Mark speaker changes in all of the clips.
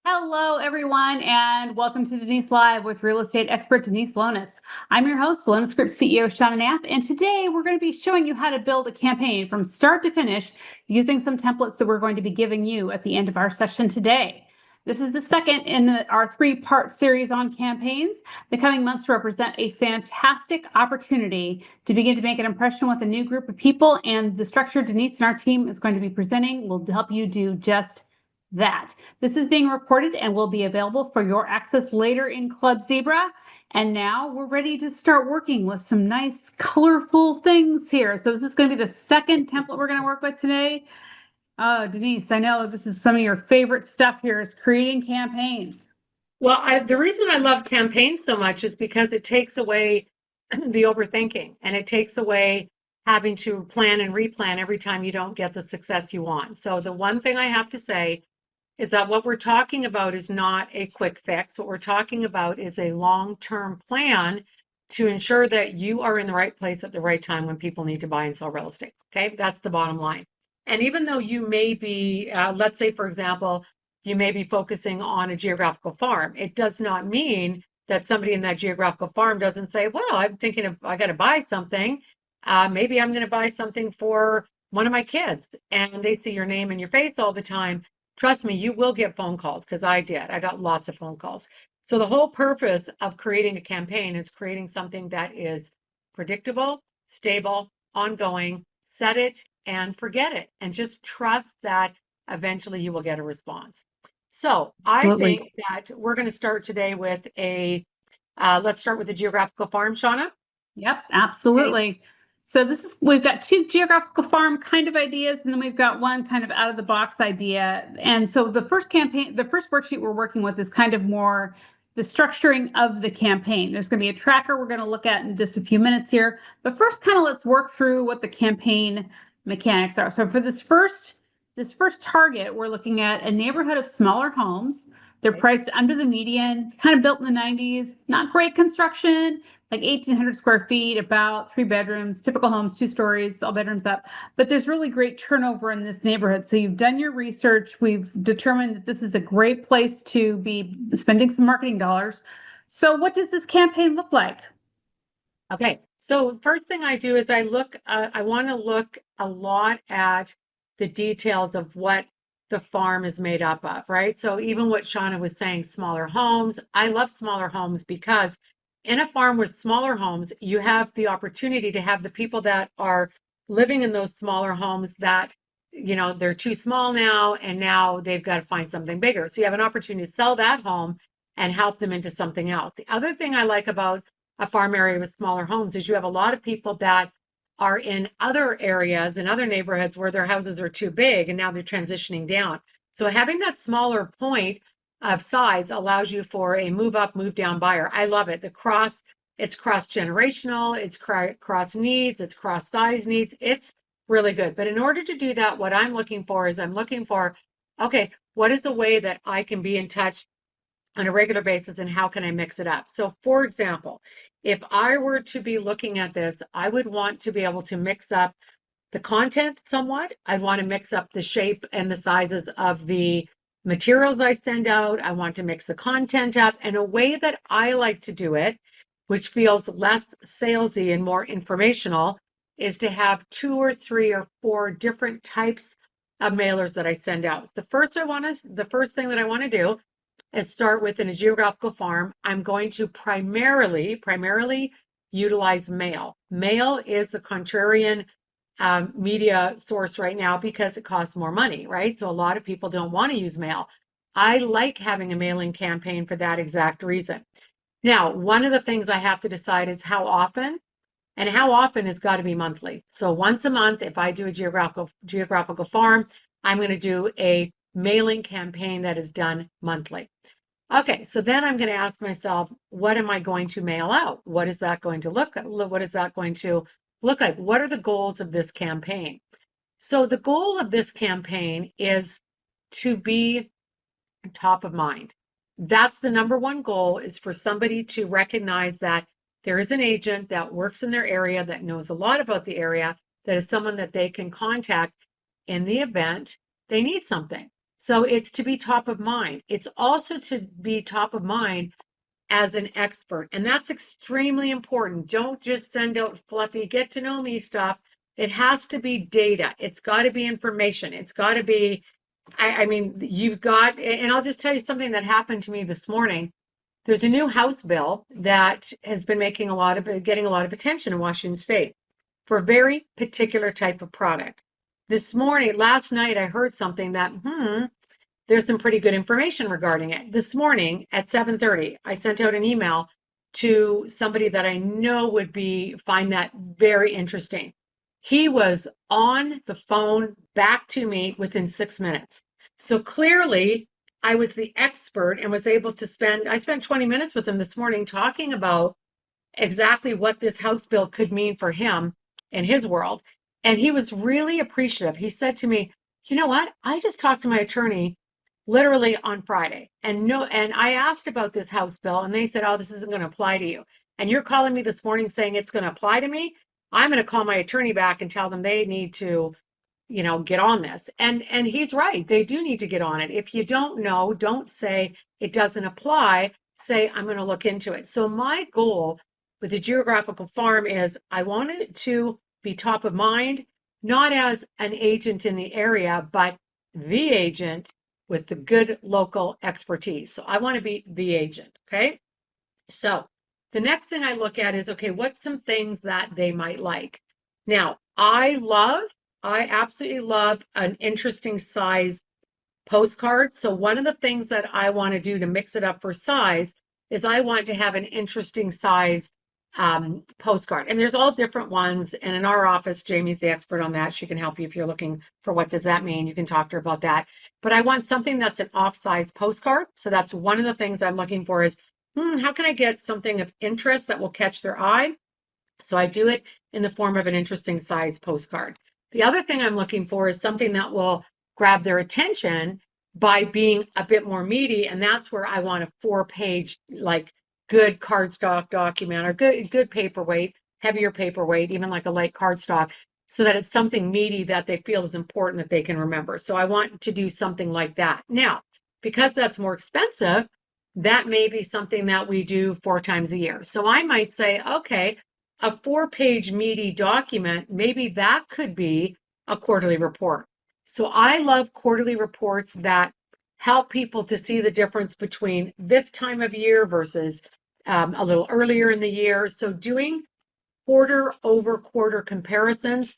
Speaker 1: Hello, everyone, and welcome to Denise Live with real estate expert Denise Lonis. I'm your host, Lonis Group CEO Shauna Knapp, and today we're going to be showing you how to build a campaign from start to finish using some templates that we're going to be giving you at the end of our session today. This is the second in our three-part series on campaigns. The coming months represent a fantastic opportunity to begin to make an impression with a new group of people, and the structure Denise and our team is going to be presenting will help you do just that. This is being recorded and will be available for your access later in Club Zebra. And now we're ready to start working with some nice, colorful things here. So this is going to be the second template we're going to work with today. Oh, Denise, I know this is some of your favorite stuff here is creating campaigns.
Speaker 2: Well, the reason I love campaigns so much is because it takes away the overthinking and it takes away having to plan and replan every time you don't get the success you want. So the one thing I have to say is that what we're talking about is not a quick fix. What we're talking about is a long-term plan to ensure that you are in the right place at the right time when people need to buy and sell real estate. Okay, that's the bottom line. And even though you may be, let's say, for example, you may be focusing on a geographical farm, it does not mean that somebody in that geographical farm doesn't say, well, I'm thinking of, I got to buy something. Maybe I'm going to buy something for one of my kids. And they see your name and your face all the time. Trust me, you will get phone calls because I did. I got lots of phone calls. So the whole purpose of creating a campaign is creating something that is predictable, stable, ongoing, set it and forget it, and just trust that eventually you will get a response. So I
Speaker 1: Absolutely.
Speaker 2: think that we're going to start today with let's start with the geographical farm, Shauna.
Speaker 1: Yep,
Speaker 2: Okay.
Speaker 1: absolutely. So we've got two geographical farm kind of ideas, and then we've got one kind of out of the box idea. And so the first worksheet we're working with is kind of more the structuring of the campaign. There's going to be a tracker we're going to look at in just a few minutes here. But first, kind of let's work through what the campaign mechanics are. So for this first target, we're looking at a neighborhood of smaller homes. They're
Speaker 2: Okay.
Speaker 1: priced under the median, kind of built in the 90s, not great construction, like 1,800 square feet, about 3 bedrooms, typical homes, 2 stories, all bedrooms up. But there's really great turnover in this neighborhood. So you've done your research. We've determined that this is a great place to be spending some marketing dollars. So what does this campaign look like?
Speaker 2: Okay. So first thing I do is I want to look a lot at the details of what the farm is made up of, right? So even what Shauna was saying, smaller homes. I love smaller homes because in a farm with smaller homes, you have the opportunity to have the people that are living in those smaller homes that, they're too small now and now they've got to find something bigger. So you have an opportunity to sell that home and help them into something else. The other thing I like about a farm area with smaller homes is you have a lot of people that are in other areas in other neighborhoods where their houses are too big and now they're transitioning down. So having that smaller point of size allows you for a move up, move down buyer. I love it. It's cross generational, it's cross needs, it's cross size needs. It's really good. But in order to do that, what I'm looking for is okay, what is a way that I can be in touch on a regular basis and how can I mix it up? So, for example, if I were to be looking at this, I would want to be able to mix up the content somewhat. I'd want to mix up the shape and the sizes of the materials I send out. I want to mix the content up. And a way that I like to do it, which feels less salesy and more informational, is to have 2 or 3 or 4 different types of mailers that I send out. So the first thing that I want to do is start with in a geographical farm. I'm going to primarily utilize mail. Mail is the contrarian media source right now because it costs more money, right? So a lot of people don't want to use mail. I like having a mailing campaign for that exact reason. Now, one of the things I have to decide is how often, and how often has got to be monthly. So once a month, if I do a geographical farm, I'm going to do a mailing campaign that is done monthly. Okay, so then I'm going to ask myself, what am I going to mail out? What is that going to look like? What is that going to look like? What are the goals of this campaign? So the goal of this campaign is to be top of mind. That's the number one goal, is for somebody to recognize that there is an agent that works in their area, that knows a lot about the area, that is someone that they can contact in the event they need something. So it's to be top of mind. It's also to be top of mind as an expert. And that's extremely important. Don't just send out fluffy get to know me stuff. It has to be data. It's got to be information. It's got to be, I mean, you've got, and I'll just tell you something that happened to me this morning. There's a new House bill that has been getting a lot of attention in Washington State for a very particular type of product. Last night, I heard something that, there's some pretty good information regarding it. This morning at 7:30, I sent out an email to somebody that I know find that very interesting. He was on the phone back to me within 6 minutes. So clearly I was the expert and was able to I spent 20 minutes with him this morning talking about exactly what this House bill could mean for him in his world. And he was really appreciative. He said to me, you know what? I just talked to my attorney literally on Friday. And I asked about this House bill and they said, oh, this isn't going to apply to you. And you're calling me this morning saying it's going to apply to me. I'm going to call my attorney back and tell them they need to, get on this. And he's right. They do need to get on it. If you don't know, don't say it doesn't apply. Say, I'm going to look into it. So my goal with the geographical farm is I want it to be top of mind, not as an agent in the area, but the agent with the good local expertise. So I want to be the agent. Okay. So the next thing I look at is, okay, what's some things that they might like? Now, I absolutely love an interesting size postcard. So one of the things that I want to do to mix it up for size is I want to have an interesting size postcard. And there's all different ones. And in our office, Jamie's the expert on that. She can help you if you're looking for what does that mean. You can talk to her about that. But I want something that's an off-size postcard. So that's one of the things I'm looking for is, how can I get something of interest that will catch their eye? So I do it in the form of an interesting size postcard. The other thing I'm looking for is something that will grab their attention by being a bit more meaty. And that's where I want a 4-page, like good cardstock document or good paperweight, heavier paperweight, even like a light cardstock, so that it's something meaty that they feel is important that they can remember. So I want to do something like that. Now, because that's more expensive, that may be something that we do 4 times a year. So I might say, okay, a 4-page meaty document, maybe that could be a quarterly report. So I love quarterly reports that help people to see the difference between this time of year versus a little earlier in the year. So doing quarter over quarter comparisons,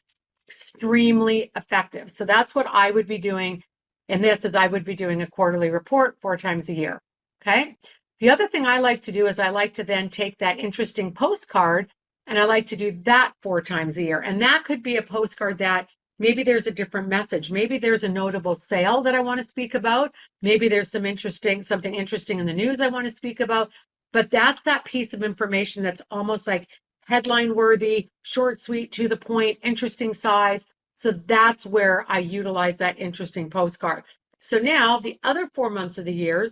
Speaker 2: extremely effective. So that's what I would be doing. And this is I would be doing a quarterly report 4 times a year. Okay. The other thing I like to do is I like to then take that interesting postcard and I like to do that 4 times a year. And that could be a postcard that maybe there's a different message. Maybe there's a notable sale that I want to speak about. Maybe there's something interesting in the news I want to speak about. But that's that piece of information that's almost like headline worthy, short, sweet, to the point, interesting size. So that's where I utilize that interesting postcard. So now the other 4 months of the year,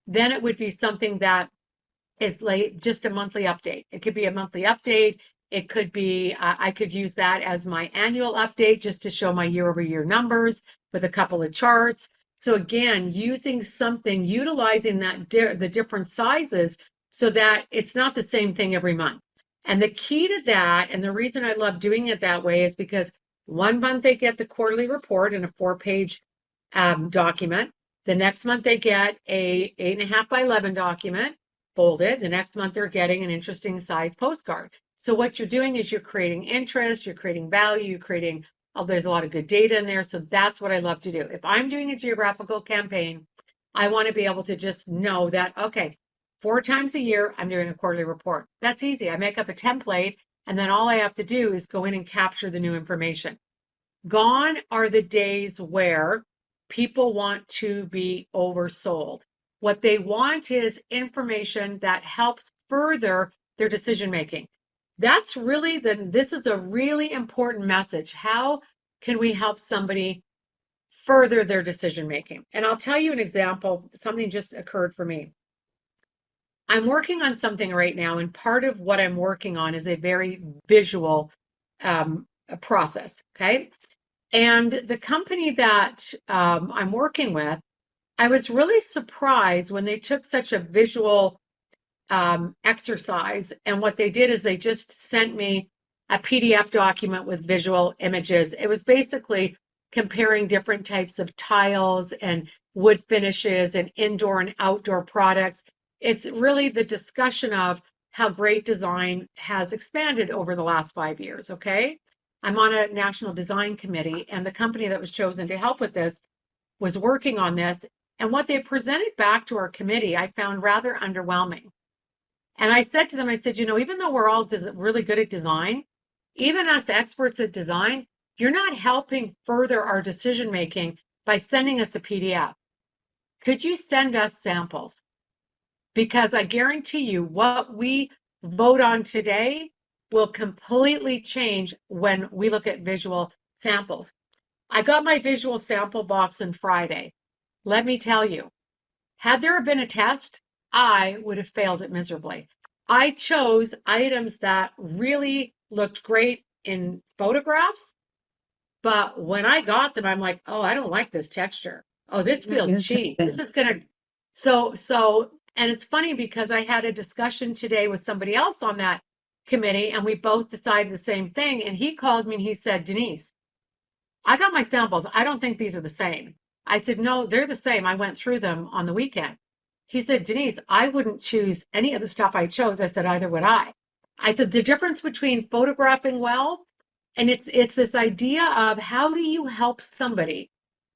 Speaker 2: then it would be something that is like just a monthly update. It could be a monthly update. It could be, I could use that as my annual update just to show my year over year numbers with a couple of charts. So again, utilizing the different sizes so that it's not the same thing every month. And the key to that, and the reason I love doing it that way is because one month they get the quarterly report in a 4-page document. The next month they get a 8.5 by 11 document folded. The next month they're getting an interesting size postcard. So what you're doing is you're creating interest, you're creating value, there's a lot of good data in there. So that's what I love to do. If I'm doing a geographical campaign, I want to be able to just know that, okay, 4 times a year, I'm doing a quarterly report. That's easy. I make up a template and then all I have to do is go in and capture the new information. Gone are the days where people want to be oversold. What they want is information that helps further their decision making. This is a really important message. How can we help somebody further their decision making? And I'll tell you an example. Something just occurred for me. I'm working on something right now, and part of what I'm working on is a very visual process. Okay. And the company that I'm working with, I was really surprised when they took such a visual exercise. And what they did is they just sent me a PDF document with visual images. It was basically comparing different types of tiles and wood finishes and indoor and outdoor products. It's really the discussion of how great design has expanded over the last 5 years. Okay. I'm on a national design committee, and the company that was chosen to help with this was working on this. And what they presented back to our committee, I found rather underwhelming. And I said to them, I said, even though we're all really good at design, even us experts at design, you're not helping further our decision making by sending us a PDF. Could you send us samples? Because I guarantee you what we vote on today will completely change when we look at visual samples. I got my visual sample box on Friday. Let me tell you, had there been a test, I would have failed it miserably. I chose items that really looked great in photographs, but when I got them, I'm like, oh, I don't like this texture. Oh, this feels cheap. This is gonna and it's funny because I had a discussion today with somebody else on that committee, and we both decided the same thing. And he called me and he said, Denise, I got my samples. I don't think these are the same. I said, no, they're the same. I went through them on the weekend. He said, Denise, I wouldn't choose any of the stuff I chose. I said, either would I. I said, the difference between photographing well, and it's this idea of how do you help somebody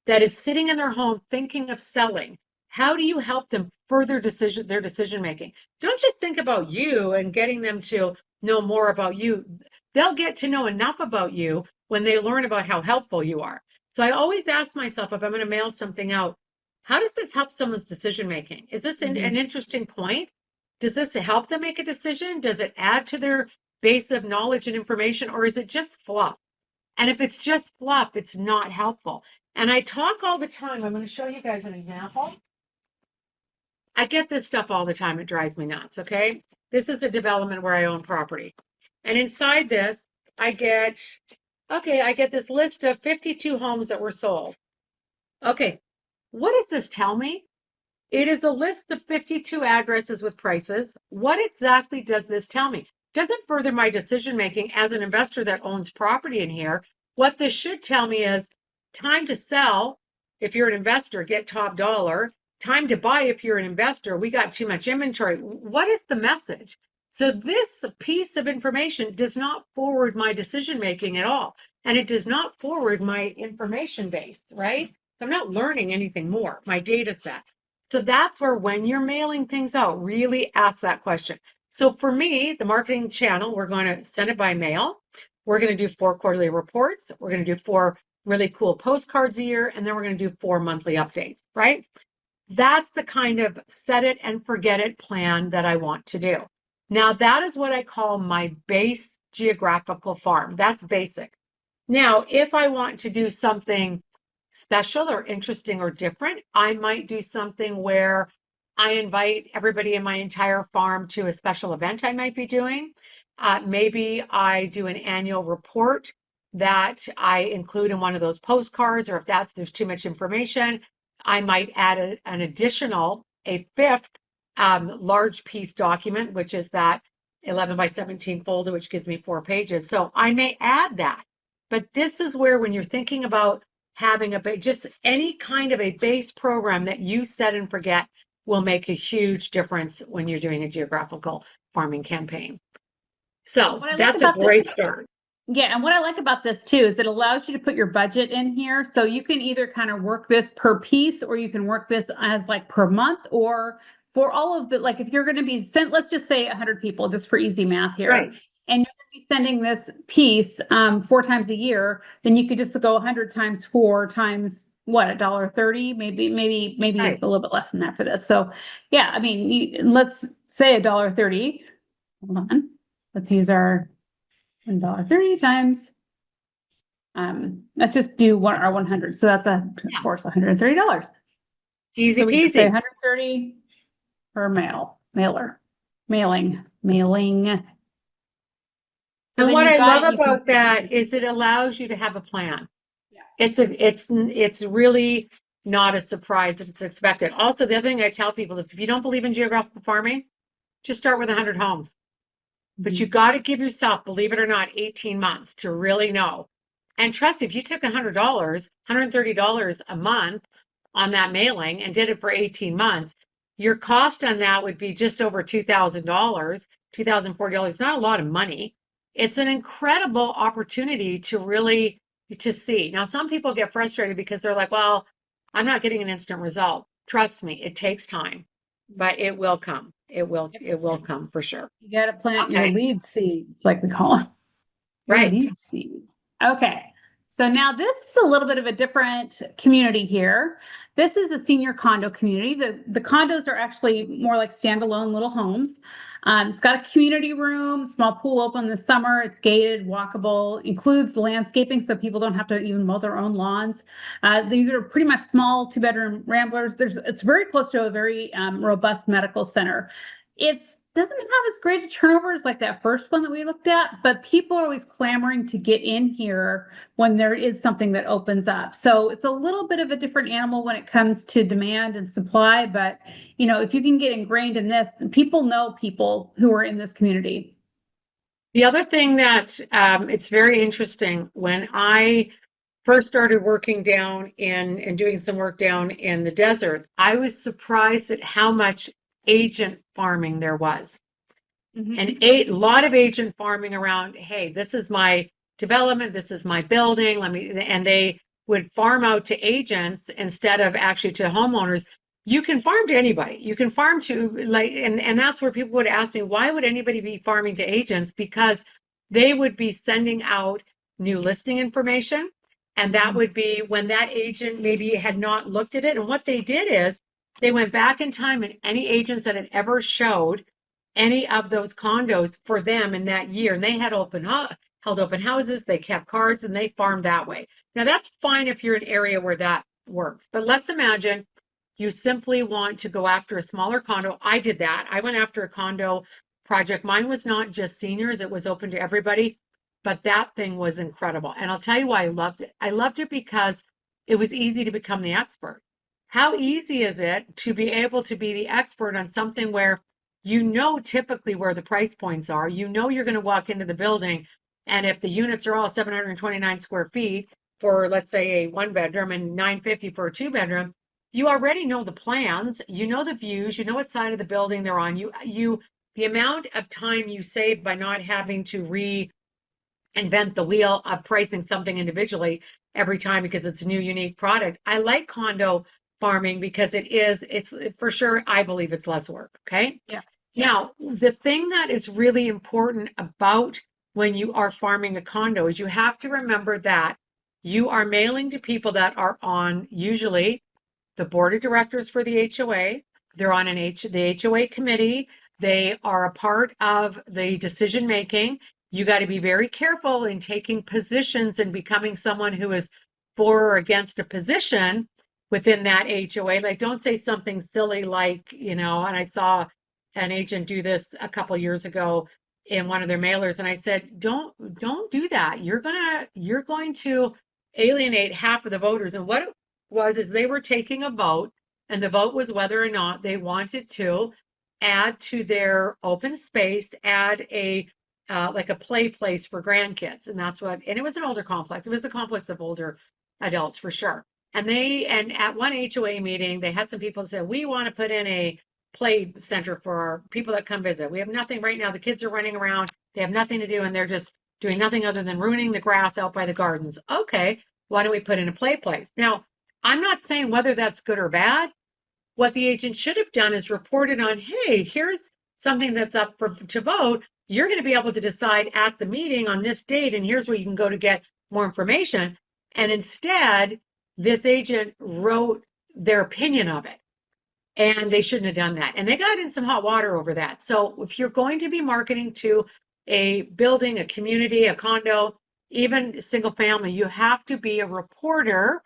Speaker 2: that is sitting in their home thinking of selling? How do you help them further their decision making? Don't just think about you and getting them to know more about you. They'll get to know enough about you when they learn about how helpful you are. So I always ask myself, if I'm going to mail something out, how does this help someone's decision making? Is this an interesting point? Does this help them make a decision? Does it add to their base of knowledge and information, or is it just fluff? And if it's just fluff, it's not helpful. And I talk all the time. I'm going to show you guys an example. I get this stuff all the time. It drives me nuts. Okay. This is a development where I own property. And inside this, I get this list of 52 homes that were sold. Okay. What does this tell me? It is a list of 52 addresses with prices. What exactly does this tell me? Does it further my decision making as an investor that owns property in here? What this should tell me is time to sell. If you're an investor, get top dollar. Time to buy if you're an investor. We got too much inventory. What is the message? So this piece of information does not forward my decision making at all. And it does not forward my information base, right? So I'm not learning anything more, my data set. So that's where, when you're mailing things out, really ask that question. So for me, the marketing channel, we're going to send it by mail. We're going to do 4 quarterly reports. We're going to do 4 really cool postcards a year. And then we're going to do 4 monthly updates, right? That's the kind of set it and forget it plan that I want to do. Now, that is what I call my base geographical farm. That's basic. Now, if I want to do something special or interesting or different, I might do something where I invite everybody in my entire farm to a special event I might be doing. Maybe I do an annual report that I include in one of those postcards, or if there's too much information, I might add a 5th large piece document, which is that 11 by 17 folder, which gives me 4 pages. So I may add that. But this is where, when you're thinking about having just any kind of a base program that you set and forget, will make a huge difference when you're doing a geographical farming campaign. So that's a great start.
Speaker 1: Yeah, and what I like about this too is it allows you to put your budget in here. So you can either kind of work this per piece, or you can work this as like per month, or for all of the, like if you're going to be sent, let's just say 100 people, just for easy math here.
Speaker 2: Right.
Speaker 1: And you're going to be sending this piece 4 times a year, then you could just go 100 times 4 times what, $1.30, maybe right. A little bit less than that for this. So yeah, I mean, let's say $1.30. Hold on, let's use our $1.30 times. Let's just do our 100. So that's of course $130.
Speaker 2: Easy
Speaker 1: so we
Speaker 2: peasy.
Speaker 1: Just say 130 per mailing.
Speaker 2: So and what I love about that is it allows you to have a plan.
Speaker 1: Yeah.
Speaker 2: It's really not a surprise that it's expected. Also, the other thing I tell people, if you don't believe in geographical farming, just start with 100 homes. But you got to give yourself, believe it or not, 18 months to really know. And trust me, if you took $100, $130 a month on that mailing and did it for 18 months, your cost on that would be just over $2,000, $2,040. It's not a lot of money. It's an incredible opportunity to really to see. Now, some people get frustrated because they're like, well, I'm not getting an instant result. Trust me, it takes time, but it will come. It will come for sure.
Speaker 1: You got to plant your
Speaker 2: Okay.
Speaker 1: lead seeds, like we call them. Your
Speaker 2: Right.
Speaker 1: lead seed. Okay. So now this is a little bit of a different community here. This is a senior condo community. The condos are actually more like standalone little homes. It's got a community room, small pool open in the summer. It's gated, walkable, includes landscaping so people don't have to even mow their own lawns. These are pretty much small 2-bedroom ramblers. It's very close to a very robust medical center. It doesn't have as great a turnover as like that first one that we looked at, but people are always clamoring to get in here when there is something that opens up. So it's a little bit of a different animal when it comes to demand and supply. But, if you can get ingrained in this, people know people who are in this community.
Speaker 2: The other thing that it's very interesting when I first started working down in and doing some work down in the desert, I was surprised at how much agent farming there was.
Speaker 1: Mhm.
Speaker 2: And a lot of agent farming around, hey, this is my development, this is my building, and they would farm out to agents instead of actually to homeowners. You can farm to anybody. You can farm to and that's where people would ask me, why would anybody be farming to agents? Because they would be sending out new listing information. And that would be when that agent maybe had not looked at it. And what they did is they went back in time and any agents that had ever showed any of those condos for them in that year. And they had held open houses, they kept cards, and they farmed that way. Now that's fine if you're in an area where that works. But let's imagine you simply want to go after a smaller condo. I did that. I went after a condo project. Mine was not just seniors, it was open to everybody. But that thing was incredible. And I'll tell you why I loved it. I loved it because it was easy to become the expert. How easy is it to be able to be the expert on something where you know typically where the price points are. You know you're going to walk into the building, and if the units are all 729 square feet for, let's say, a 1-bedroom and 950 for a 2-bedroom, you already know the plans, you know the views, you know what side of the building they're on. The amount of time you save by not having to reinvent the wheel of pricing something individually every time because it's a new unique product. I like condo farming because it's for sure, I believe it's less work. Okay.
Speaker 1: Yeah.
Speaker 2: Now, the thing that is really important about when you are farming a condo is you have to remember that you are mailing to people that are on usually the board of directors for the HOA. They're on the HOA committee. They are a part of the decision making. You got to be very careful in taking positions and becoming someone who is for or against a position within that HOA. Like, don't say something silly like, and I saw an agent do this a couple years ago in one of their mailers, and I said, don't do that. You're going to alienate half of the voters. And what it was is they were taking a vote, and the vote was whether or not they wanted to add to their open space, add a like a play place for grandkids. And it was an older complex. It was a complex of older adults for sure. And at one HOA meeting, they had some people that said, we want to put in a play center for our people that come visit. We have nothing right now. The kids are running around. They have nothing to do, and they're just doing nothing other than ruining the grass out by the gardens. Okay, why don't we put in a play place? Now, I'm not saying whether that's good or bad. What the agent should have done is reported on, hey, here's something that's up to vote. You're going to be able to decide at the meeting on this date, and here's where you can go to get more information. And instead, this agent wrote their opinion of it. And they shouldn't have done that. And they got in some hot water over that. So if you're going to be marketing to a building, a community, a condo, even single family, you have to be a reporter,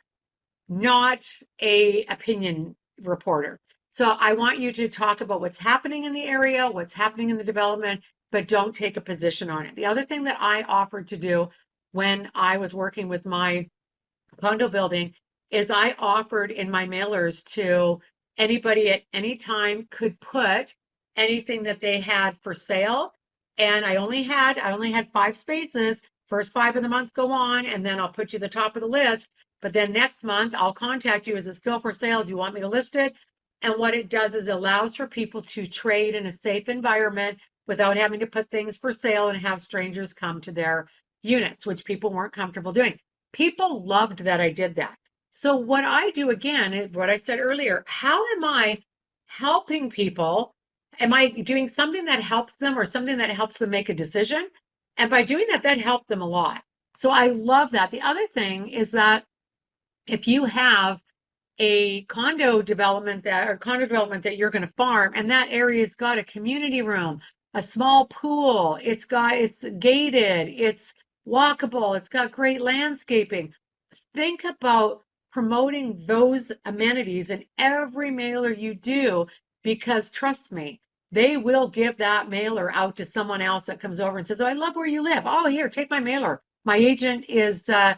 Speaker 2: not a opinion reporter. So I want you to talk about what's happening in the area, what's happening in the development, but don't take a position on it. The other thing that I offered to do when I was working with my condo building is I offered in my mailers to anybody at any time could put anything that they had for sale. And I only had 5 spaces. First 5 of the month go on, and then I'll put you the top of the list. But then next month I'll contact you. Is it still for sale? Do you want me to list it? And what it does is it allows for people to trade in a safe environment without having to put things for sale and have strangers come to their units, which people weren't comfortable doing. People loved that I did that. So what I do again is what I said earlier, how am I helping people? Am I doing something that helps them or something that helps them make a decision? And by doing that, that helped them a lot. So I love that. The other thing is that if you have a condo development that you're going to farm, and that area's got a community room, a small pool, it's gated, it's walkable, it's got great landscaping. Think about promoting those amenities in every mailer you do, because trust me, they will give that mailer out to someone else that comes over and says, "Oh, I love where you live. Oh, here, take my mailer." My agent is an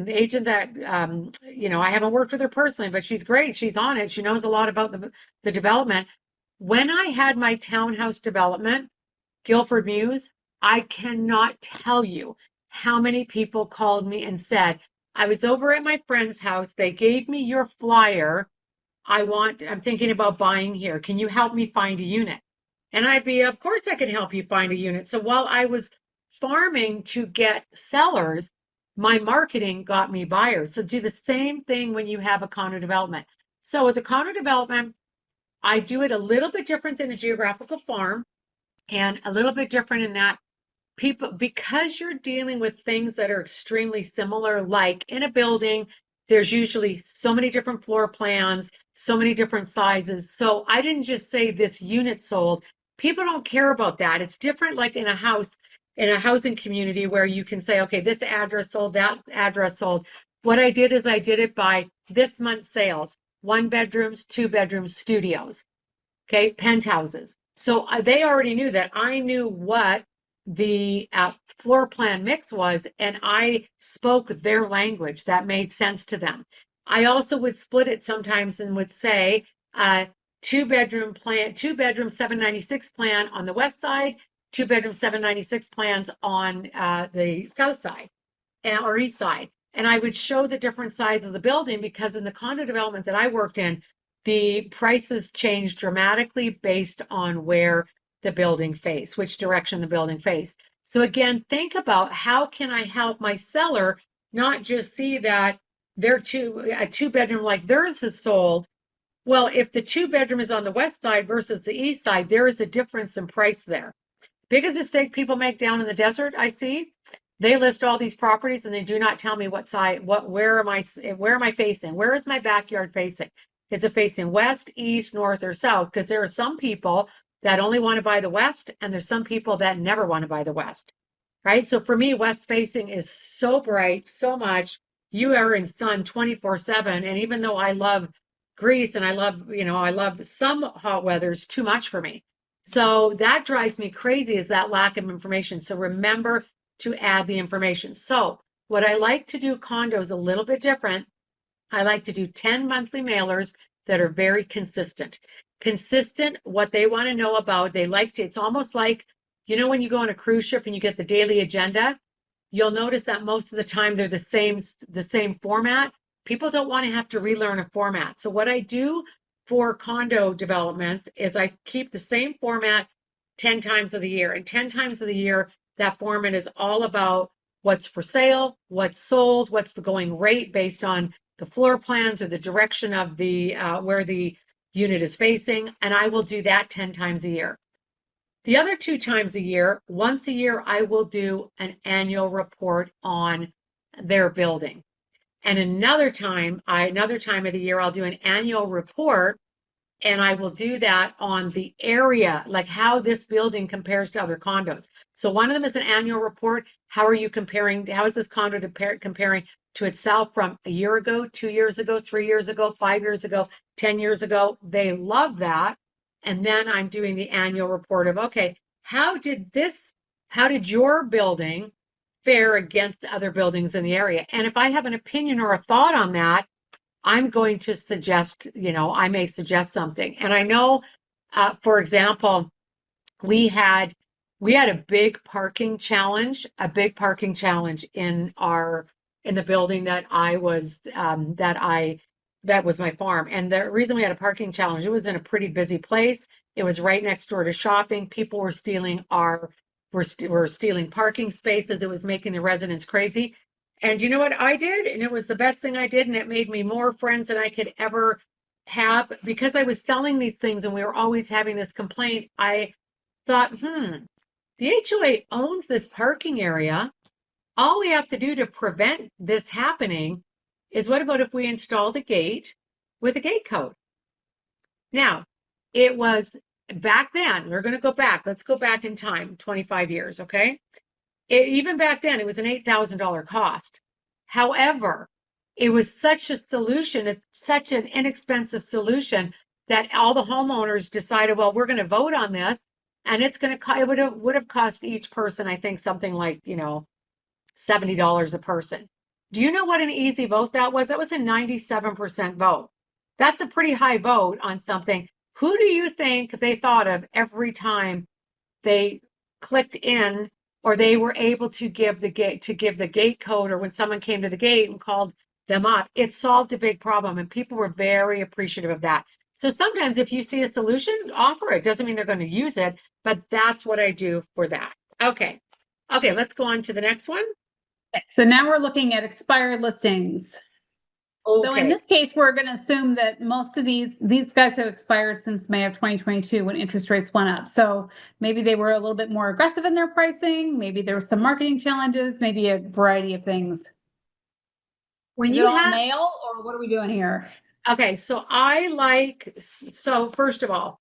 Speaker 2: agent that I haven't worked with her personally, but she's great. She's on it. She knows a lot about the development. When I had my townhouse development, Guilford Mews, I cannot tell you how many people called me and said, "I was over at my friend's house. They gave me your flyer. I'm thinking about buying here. Can you help me find a unit?" And of course I can help you find a unit. So while I was farming to get sellers, my marketing got me buyers. So do the same thing when you have a condo development. So with a condo development, I do it a little bit different than a geographical farm, and a little bit different in that people, because you're dealing with things that are extremely similar, like in a building, there's usually so many different floor plans, so many different sizes. So I didn't just say this unit sold. People don't care about that. It's different like in a house, in a housing community where you can say, okay, this address sold, that address sold. What I did is I did it by this month's sales, 1 bedrooms, 2 bedrooms, studios, okay, penthouses. So they already knew that I knew what the floor plan mix was, and I spoke their language that made sense to them. I also would split it sometimes and would say 2 bedroom 796 plan on the west side, 2 bedroom 796 plans on the south side or east side. And I would show the different sides of the building, because in the condo development that I worked in, the prices changed dramatically based on where the building faced, which direction the building faced. So again, think about how can I help my seller not just see that a 2 bedroom like theirs is sold. Well, if the 2 bedroom is on the west side versus the east side, there is a difference in price there. Biggest mistake people make down in the desert, I see, they list all these properties and they do not tell me what side, where am I facing? Where is my backyard facing? Is it facing west, east, north, or south? Because there are some people that only want to buy the west, and there's some people that never want to buy the west, right? So for me, west facing is so bright, so much. You are in sun 24/7. And even though I love Greece and I love some hot weather, too much for me. So that drives me crazy, is that lack of information. So remember to add the information. So what I like to do condos a little bit different. I like to do 10 monthly mailers that are very consistent. Consistent, what they want to know about. It's almost like, when you go on a cruise ship and you get the daily agenda, you'll notice that most of the time they're the same format. People don't want to have to relearn a format. So what I do for condo developments is I keep the same format 10 times of the year. And 10 times of the year, that format is all about what's for sale, what's sold, what's the going rate based on the floor plans or the direction of the where the unit is facing. And I will do that 10 times a year. The other 2 times a year, once a year, I will do an annual report on their building. And another time of the year, I'll do an annual report, and I will do that on the area, like how this building compares to other condos. So one of them is an annual report. How are you comparing? How is this condo comparing to itself from a year ago, 2 years ago, 3 years ago, 5 years ago, 10 years ago? They love that. And then I'm doing the annual report of, okay, how did your building fare against other buildings in the area. And if I have an opinion or a thought on that, I'm going to suggest, I may suggest something. And I know, for example, we had we had a big parking challenge in the building that I was that was my farm. And the reason we had a parking challenge, it was in a pretty busy place. It was right next door to shopping. People were stealing parking spaces. It was making the residents crazy. And you know what I did? And it was the best thing I did, and it made me more friends than I could ever have because I was selling these things and we were always having this complaint. I thought, the HOA owns this parking area. All we have to do to prevent this happening is what about if we installed a gate with a gate code? Now, it was back then, we're going to go back. Let's go back in time, 25 years, okay? Even back then, it was an $8,000 cost. However, it was such a solution, it's such an inexpensive solution that all the homeowners decided, well, we're going to vote on this, and it would have cost each person, I think, something like, $70 a person. Do you know what an easy vote that was? That was a 97% vote. That's a pretty high vote on something. Who do you think they thought of every time they clicked in or they were able to give the gate code, or when someone came to the gate and called them up? It solved a big problem and people were very appreciative of that. So sometimes if you see a solution, offer it. Doesn't mean they're going to use it, but that's what I do for that. Okay. Okay, let's go on to the next one.
Speaker 1: So now we're looking at expired listings. So in
Speaker 2: Okay.
Speaker 1: this case, we're going to assume that most of these guys have expired since May of 2022 when interest rates went up. So maybe they were a little bit more aggressive in their pricing. Maybe there were some marketing challenges, maybe a variety of things.
Speaker 2: When
Speaker 1: Is it
Speaker 2: you
Speaker 1: all
Speaker 2: have,
Speaker 1: mail or what are we doing here?
Speaker 2: okay, so first of all,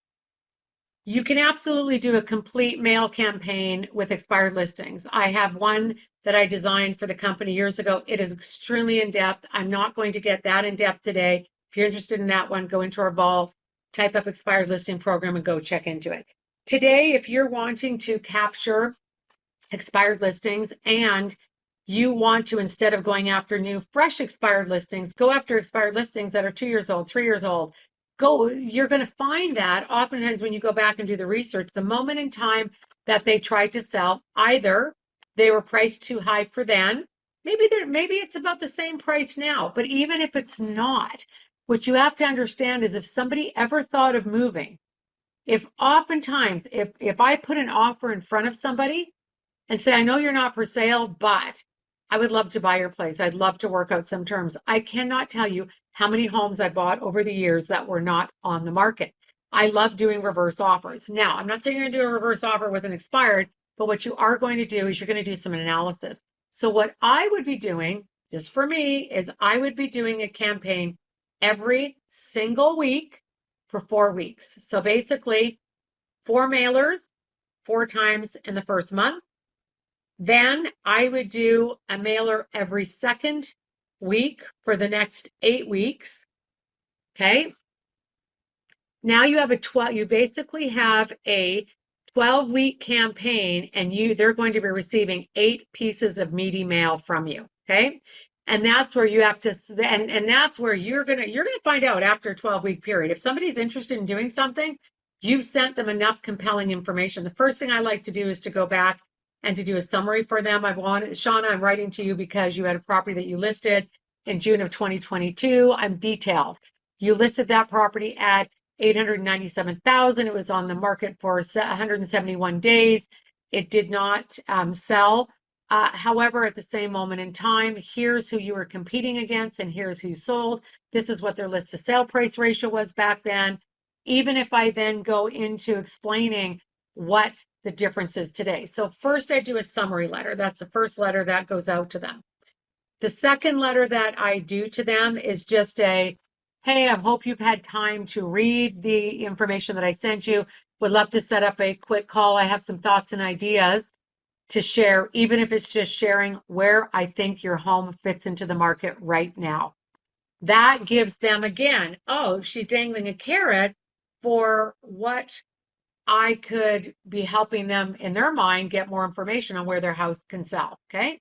Speaker 2: you can absolutely do a complete mail campaign with expired listings. I have one that I designed for the company years ago. It is extremely in depth. I'm not going to get that in depth today. If you're interested in that one, go into our vault, type up expired listing program and go check into it. Today, if you're wanting to capture expired listings and you want to, instead of going after new, fresh expired listings, go after expired listings that are 2 years old, 3 years old. You're going to find that oftentimes when you go back and do the research, the moment in time that they tried to sell, either they were priced too high for then, maybe it's about the same price now, but even if it's not, what you have to understand is if somebody ever thought of moving, if I put an offer in front of somebody and say, I know you're not for sale, but I would love to buy your place. I'd love to work out some terms. I cannot tell you how many homes I bought over the years that were not on the market. I love doing reverse offers. Now, I'm not saying you're going to do a reverse offer with an expired, but what you are going to do is you're going to do some analysis. So what I would be doing, just for me, is I would be doing a campaign every single week for 4 weeks. So basically, 4 mailers, 4 times in the first month. Then I would do a mailer every second week for the next 8 weeks. Okay. Now you basically have a 12-week campaign and they're going to be receiving 8 pieces of meaty mail from you. Okay. And that's where you have to, and that's where you're going to find out after a 12-week period. If somebody's interested in doing something, you've sent them enough compelling information. The first thing I like to do is to go back and to do a summary for them. Shauna, I'm writing to you because you had a property that you listed in June of 2022. I'm detailed. You listed that property at 897,000. It was on the market for 171 days. It did not sell. However, at the same moment in time, here's who you were competing against and here's who sold. This is what their list to sale price ratio was back then. Even if I then go into explaining what the difference is today. So first I do a summary letter. That's the first letter that goes out to them. The second letter that I do to them is just hey, I hope you've had time to read the information that I sent you. Would love to set up a quick call. I have some thoughts and ideas to share, even if it's just sharing where I think your home fits into the market right now. That gives them, again, oh, she's dangling a carrot for what I could be helping them in their mind get more information on where their house can sell. Okay.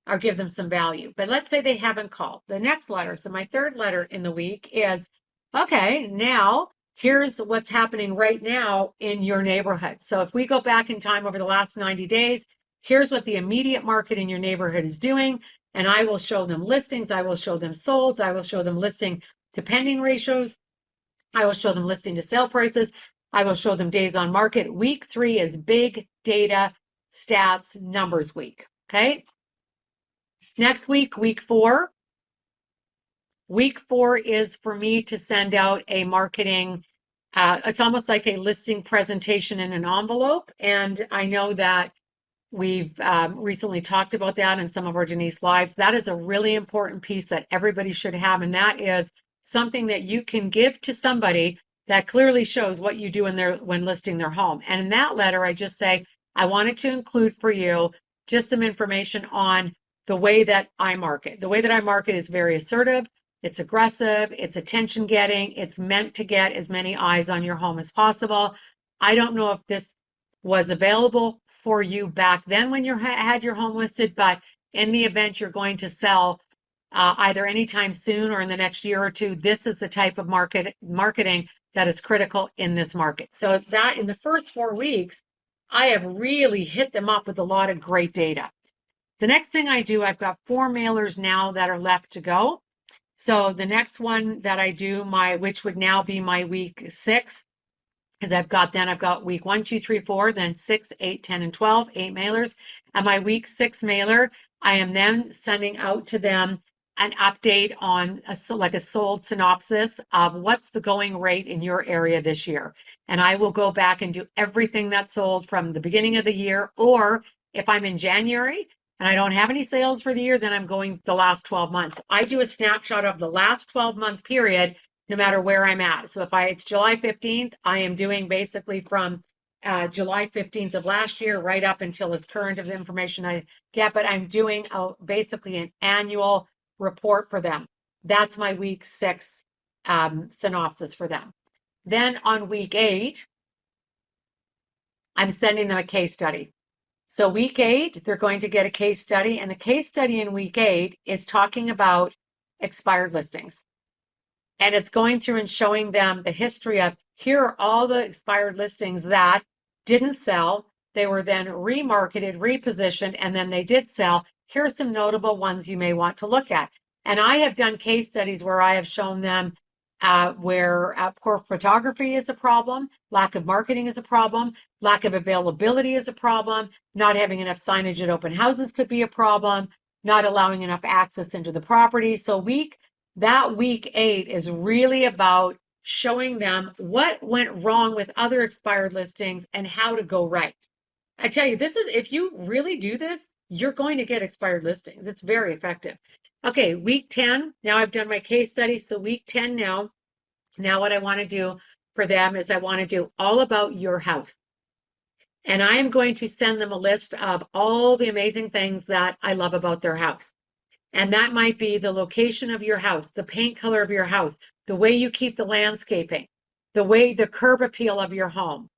Speaker 2: or give them some value. But let's say they haven't called. The next letter, so my third letter in the week is, okay, now here's what's happening right now in your neighborhood. So if we go back in time over the last 90 days, here's what the immediate market in your neighborhood is doing. And I will show them listings. I will show them solds. I will show them listing to pending ratios. I will show them listing to sale prices. I will show them days on market. Week 3 is big data stats numbers week. Okay. Next week, week 4. Week 4 is for me to send out a marketing, it's almost like a listing presentation in an envelope. And I know that we've recently talked about that in some of our Denise Lives. That is a really important piece that everybody should have. And that is something that you can give to somebody that clearly shows what you do when listing their home. And in that letter, I just say, I wanted to include for you just some information on the way that I market. The way that I market is very assertive. It's aggressive. It's attention getting. It's meant to get as many eyes on your home as possible. I don't know if this was available for you back then when you had your home listed, but in the event you're going to sell either anytime soon or in the next year or two, this is the type of marketing that is critical in this market. So that in the first 4 weeks, I have really hit them up with a lot of great data. The next thing I do, I've got 4 mailers now that are left to go. So the next one that I do, which would now be my week 6, because I've got week 1, 2, 3, 4, then 6, 8, 10, and 12, 8 mailers. And my week 6 mailer, I am then sending out to them an update on a sold synopsis of what's the going rate in your area this year. And I will go back and do everything that's sold from the beginning of the year. Or if I'm in January and I don't have any sales for the year, then I'm going the last 12 months. I do a snapshot of the last 12-month period, no matter where I'm at. So if it's July 15th, I am doing basically from July 15th of last year right up until as current of the information I get, but I'm doing basically an annual report for them. That's my week 6 synopsis for them. Then on week 8, I'm sending them a case study. So week 8, they're going to get a case study, and the case study in week 8 is talking about expired listings. And it's going through and showing them the history of, here are all the expired listings that didn't sell. They were then remarketed, repositioned, and then they did sell. Here are some notable ones you may want to look at. And I have done case studies where I have shown them where poor photography is a problem, lack of marketing is a problem, lack of availability is a problem, not having enough signage at open houses could be a problem, not allowing enough access into the property. So that week 8 is really about showing them what went wrong with other expired listings and how to go right. I tell you, if you really do this, you're going to get expired listings. It's very effective. Okay, week 10, now I've done my case study. So week 10 now what I want to do for them is I want to do all about your house. And I am going to send them a list of all the amazing things that I love about their house. And that might be the location of your house, the paint color of your house, the way you keep the landscaping, the curb appeal of your home,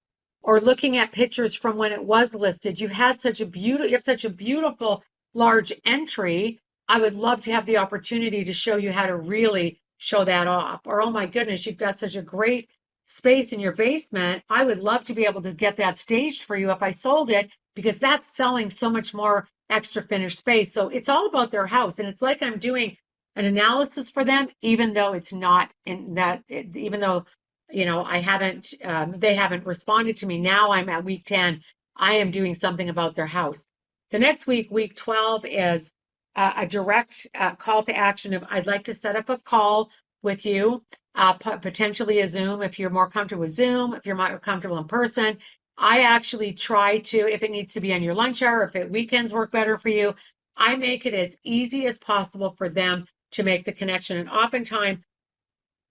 Speaker 2: or looking at pictures from when it was listed. You have such a beautiful large entry. I would love to have the opportunity to show you how to really show that off. Or, oh my goodness, you've got such a great space in your basement. I would love to be able to get that staged for you if I sold it, because that's selling so much more extra finished space. So it's all about their house. And it's like I'm doing an analysis for them, even though it's not in that, even though, I haven't, they haven't responded to me. Now I'm at week 10. I am doing something about their house. The next week, week 12, is a direct call to action of, I'd like to set up a call with you, potentially a Zoom, if you're more comfortable with Zoom, if you're more comfortable in person. I actually try to, if it needs to be on your lunch hour, if weekends work better for you, I make it as easy as possible for them to make the connection. And oftentimes,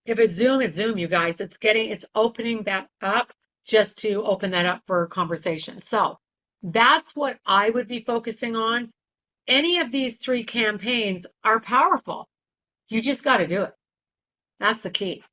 Speaker 2: if it's Zoom, you guys. It's opening that up just to open that up for conversation. So that's what I would be focusing on. Any of these 3 campaigns are powerful. You just got to do it. That's the key.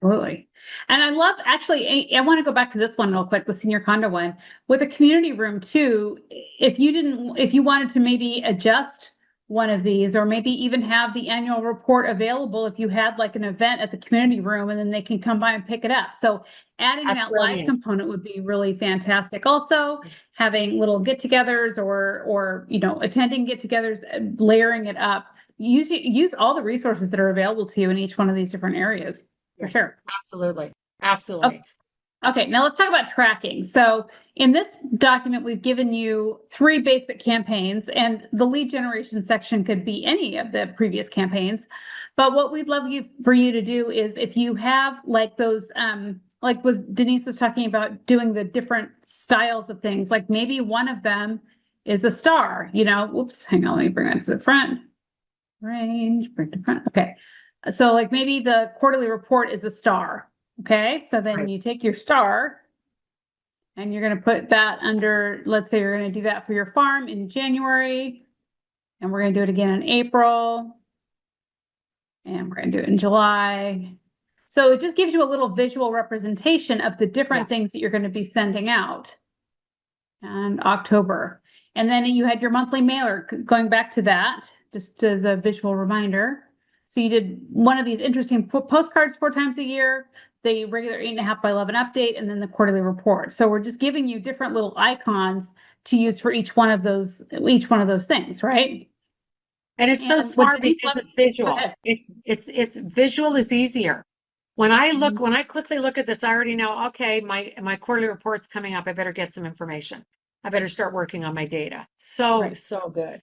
Speaker 1: Absolutely. And I love, actually, I want to go back to this one real quick, the senior condo one. With a community room too, if you wanted to maybe adjust one of these, or maybe even have the annual report available if you had like an event at the community room and then they can come by and pick it up. So adding
Speaker 2: That's
Speaker 1: that live
Speaker 2: brilliant.
Speaker 1: component would be really fantastic. Also, having little get-togethers or attending get-togethers, layering it up. Use all the resources that are available to you in each one of these different areas for
Speaker 2: Yeah,
Speaker 1: sure.
Speaker 2: absolutely.
Speaker 1: Okay.
Speaker 2: Absolutely.
Speaker 1: Okay, now let's talk about tracking. So in this document, we've given you three basic campaigns, and the lead generation section could be any of the previous campaigns. But what we'd love for you to do is if you have like those, like was Denise was talking about doing the different styles of things, like maybe one of them is a star, whoops, hang on, let me bring that to the front. Range, bring to front. Okay. So like maybe the quarterly report is a star. Okay. So then
Speaker 2: Right.
Speaker 1: you take your star and you're going to put that under, let's say you're going to do that for your farm in January, and we're going to do it again in April, and we're going to do it in July. So it just gives you a little visual representation of the different
Speaker 2: Yeah.
Speaker 1: things that you're going to be sending out. And October. And then you had your monthly mailer, going back to that, just as a visual reminder. So you did one of these interesting postcards 4 times a year, the regular 8.5 by 11 update, and then the quarterly report. So we're just giving you different little icons to use for each one of those things, right?
Speaker 2: And it's so
Speaker 1: And what
Speaker 2: smart
Speaker 1: Denise
Speaker 2: because
Speaker 1: loved,
Speaker 2: it's
Speaker 1: go
Speaker 2: visual.
Speaker 1: ahead.
Speaker 2: It's visual is easier. When I look,
Speaker 1: Mhm.
Speaker 2: when I quickly look at this, I already know, okay, my quarterly report's coming up. I better get some information. I better start working on my data. So,
Speaker 1: Right.
Speaker 2: so good.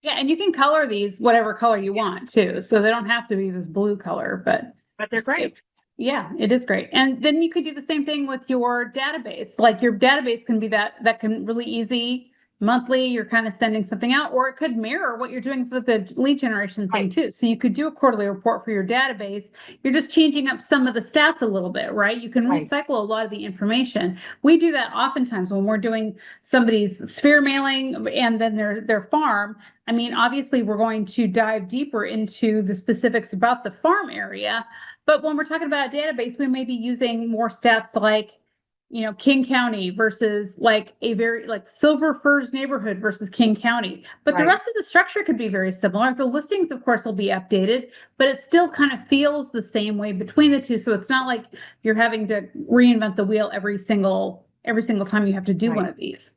Speaker 1: Yeah, and you can color these whatever color you want too. So they don't have to be this blue color, but
Speaker 2: But they're
Speaker 1: it,
Speaker 2: great.
Speaker 1: yeah, it is great. And then you could do the same thing with your database. Like your database can be that can really easy monthly, you're kind of sending something out, or it could mirror what you're doing for the lead generation thing
Speaker 2: Right,
Speaker 1: too. So you could do a quarterly report for your database. You're just changing up some of the stats a little bit, right? You can
Speaker 2: right,
Speaker 1: recycle a lot of the information. We do that oftentimes when we're doing somebody's sphere mailing and then their farm. I mean, obviously we're going to dive deeper into the specifics about the farm area, but when we're talking about a database, we may be using more stats like, King County versus like a very like Silver Firs neighborhood versus King County. But the
Speaker 2: right.
Speaker 1: rest of the structure could be very similar. The listings, of course, will be updated, but it still kind of feels the same way between the two. So it's not like you're having to reinvent the wheel every single time you have to do one
Speaker 2: Right.
Speaker 1: of these.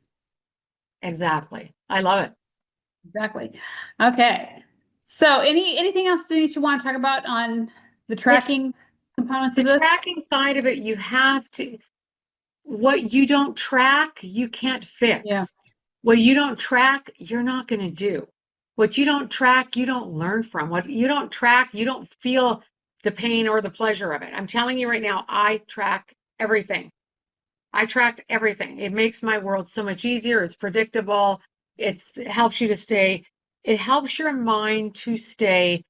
Speaker 2: Exactly. I love it.
Speaker 1: Exactly. Okay. So anything else, Denise, you want to talk about on the
Speaker 2: It's
Speaker 1: tracking components
Speaker 2: the
Speaker 1: of this?
Speaker 2: tracking side of it. You have to, what you don't track, you can't
Speaker 1: Yeah.
Speaker 2: fix. What you don't track, you're not going to do. What you don't track, you don't learn from. What you don't track, you don't feel the pain or the pleasure of it. I'm telling you right now, I track everything. I track everything. It makes my world so much easier. It's predictable. It helps you to stay, it helps your mind to stay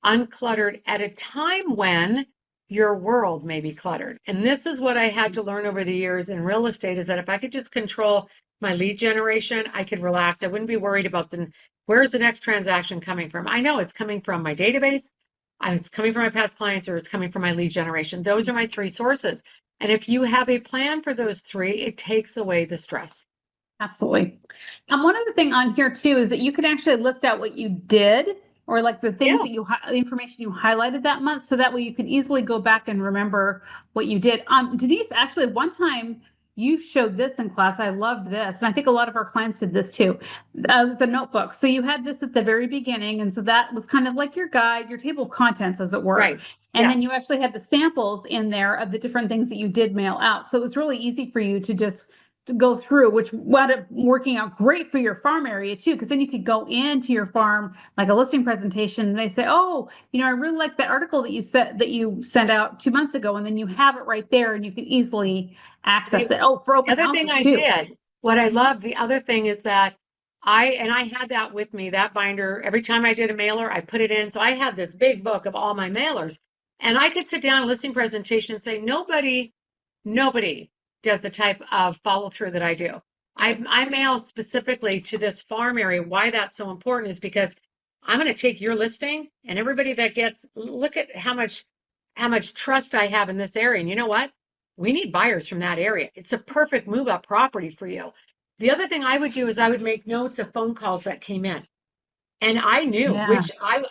Speaker 2: uncluttered at a time when your world may be cluttered. And this is what I had to learn over the years in real estate is that if I could just control my lead generation, I could relax. I wouldn't be worried about where's the next transaction coming from. I know it's coming from my database, it's coming from my past clients, or it's coming from my lead generation. Those are my three sources. And if you have a plan for those three, it takes away the stress.
Speaker 1: Absolutely. One other thing on here too is that you can actually list out what you did or like the things
Speaker 2: Yeah,
Speaker 1: that the information you highlighted that month. So that way you can easily go back and remember what you did. Denise, actually one time you showed this in class. I loved this. And I think a lot of our clients did this too. It was a notebook. So you had this at the very beginning. And so that was kind of like your guide, your table of contents, as it were.
Speaker 2: right.
Speaker 1: And
Speaker 2: Yeah.
Speaker 1: then you actually had the samples in there of the different things that you did mail out. So it was really easy for you to go through, which wound up working out great for your farm area too, because then you could go into your farm like a listing presentation and they say, oh, I really like that article that you sent out 2 months ago, and then you have it right there and you can easily access
Speaker 2: The
Speaker 1: it. Oh, for open
Speaker 2: other thing
Speaker 1: houses
Speaker 2: I
Speaker 1: too.
Speaker 2: did, what I loved, the other thing is that I had that with me, that binder. Every time I did a mailer, I put it in. So I had this big book of all my mailers. And I could sit down a listing presentation and say, nobody does the type of follow through that I do. I mail specifically to this farm area. Why that's so important is because I'm going to take your listing and everybody that look at how much trust I have in this area. And you know what? We need buyers from that area. It's a perfect move up property for you. The other thing I would do is I would make notes of phone calls that came in. And I knew
Speaker 1: Yeah.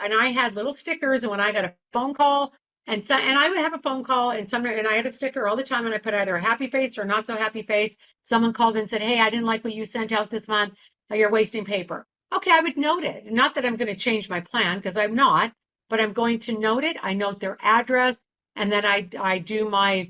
Speaker 2: and I had little stickers, and when I got a phone call, and I would have a phone call, and I had a sticker all the time, and I put either a happy face or not so happy face. Someone called and said, "Hey, I didn't like what you sent out this month. You're wasting paper." Okay, I would note it. Not that I'm going to change my plan, because I'm not, but I'm going to note it. I note their address, and then I do my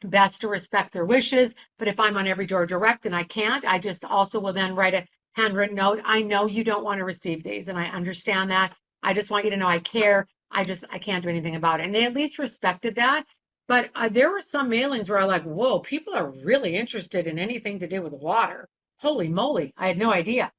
Speaker 2: best to respect their wishes. But if I'm on Every Door Direct and I can't, I just also will then write a handwritten note. I know you don't want to receive these, and I understand that. I just want you to know I care. I can't do anything about it. And they at least respected that. But there were some mailings where I like, whoa, people are really interested in anything to do with water. Holy moly, I had no idea.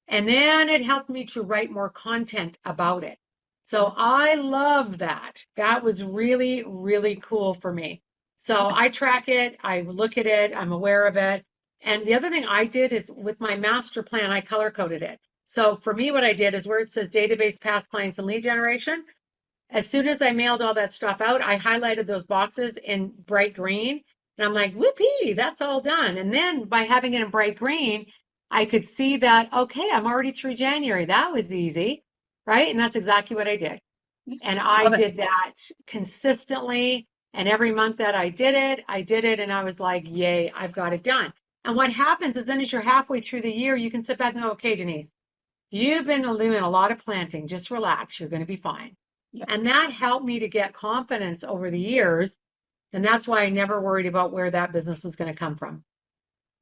Speaker 2: And then it helped me to write more content about it. So I love that. That was really, really cool for me. So I track it, I look at it, I'm aware of it. And the other thing I did is with my master plan, I color coded it. So for me, what I did is where it says database, past clients, and lead generation, as soon as I mailed all that stuff out, I highlighted those boxes in bright green. And I'm like, whoopee, that's all done. And then by having it in bright green, I could see that, okay, I'm already through January. That was easy, right? And that's exactly what I did. And I
Speaker 1: Love it.
Speaker 2: did that consistently. And every month that I did it. And I was like, yay, I've got it done. And what happens is then as you're halfway through the year, you can sit back and go, okay, Denise, you've been doing a lot of planting. Just relax. You're going to be fine.
Speaker 1: Yeah.
Speaker 2: And that helped me to get confidence over the years. And that's why I never worried about where that business was going to come from.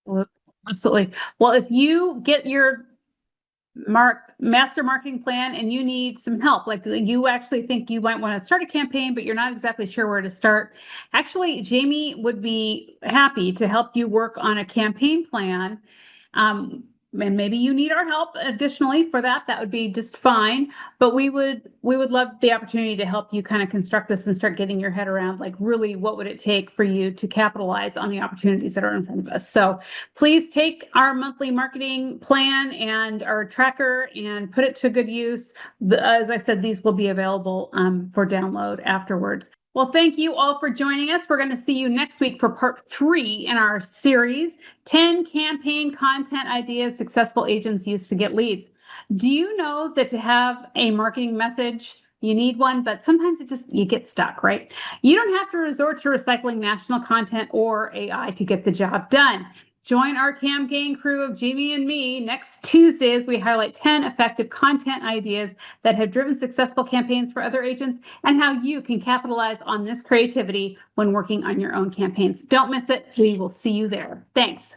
Speaker 1: Well, absolutely. Well, if you get your master marketing plan and you need some help, like you actually think you might want to start a campaign, but you're not exactly sure where to start, actually, Jamie would be happy to help you work on a campaign plan. And maybe you need our help additionally for that. That would be just fine. But we would love the opportunity to help you kind of construct this and start getting your head around like really what would it take for you to capitalize on the opportunities that are in front of us. So please take our monthly marketing plan and our tracker and put it to good use. As I said, these will be available for download afterwards. Well, thank you all for joining us. We're going to see you next week for part 3 in our series, 10 campaign content ideas successful agents use to get leads. Do you know that to have a marketing message, you need one, but sometimes you get stuck, right? You don't have to resort to recycling national content or AI to get the job done. Join our campaign crew of Jamie and me next Tuesday as we highlight 10 effective content ideas that have driven successful campaigns for other agents and how you can capitalize on this creativity when working on your own campaigns. Don't miss it. We will see you there. Thanks.